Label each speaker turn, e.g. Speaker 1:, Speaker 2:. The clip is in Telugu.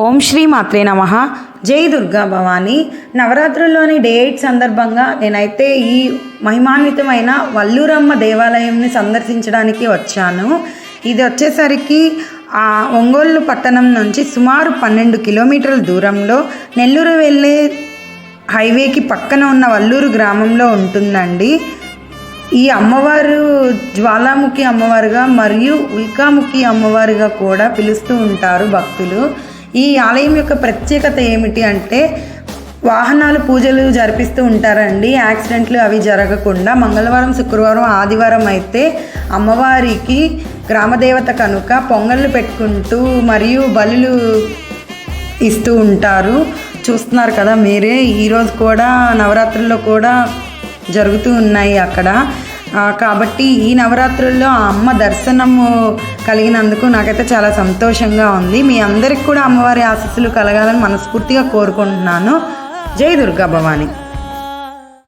Speaker 1: ఓం శ్రీ మాత్రే నమః. జై దుర్గా భవాని. నవరాత్రుల్లోని డే 8 సందర్భంగా నేనైతే ఈ మహిమాన్వితమైన వల్లూరమ్మ దేవాలయంని సందర్శించడానికి వచ్చాను. ఇది వచ్చేసరికి ఒంగోలు పట్టణం నుంచి సుమారు 12 కిలోమీటర్ల దూరంలో నెల్లూరు వెళ్ళే హైవేకి పక్కన ఉన్న వల్లూరు గ్రామంలో ఉంటుందండి. ఈ అమ్మవారు జ్వాలాముఖి అమ్మవారుగా మరియు ఉల్కాముఖి అమ్మవారుగా కూడా పిలుస్తూ ఉంటారు భక్తులు. ఈ ఆలయం యొక్క ప్రత్యేకత ఏమిటి అంటే వాహనాలు పూజలు జరిపిస్తూ ఉంటారండి. యాక్సిడెంట్లు అవి జరగకుండా మంగళవారం, శుక్రవారం, ఆదివారం అయితే అమ్మవారికి గ్రామదేవత కనుక పొంగళ్ళు పెట్టుకుంటూ మరియు బలులు ఇస్తూ ఉంటారు. చూస్తున్నారు కదా మీరే. ఈరోజు కూడా నవరాత్రుల్లో కూడా జరుగుతూ ఉన్నాయి అక్కడ. కాబట్టి ఈ నవరాత్రుల్లో ఆ అమ్మ దర్శనము కలిగినందుకు నాకైతే చాలా సంతోషంగా ఉంది. మీ అందరికి కూడా అమ్మవారి ఆశీస్సులు కలగాలని మనస్ఫూర్తిగా కోరుకుంటున్నాను. జై దుర్గా భవాని.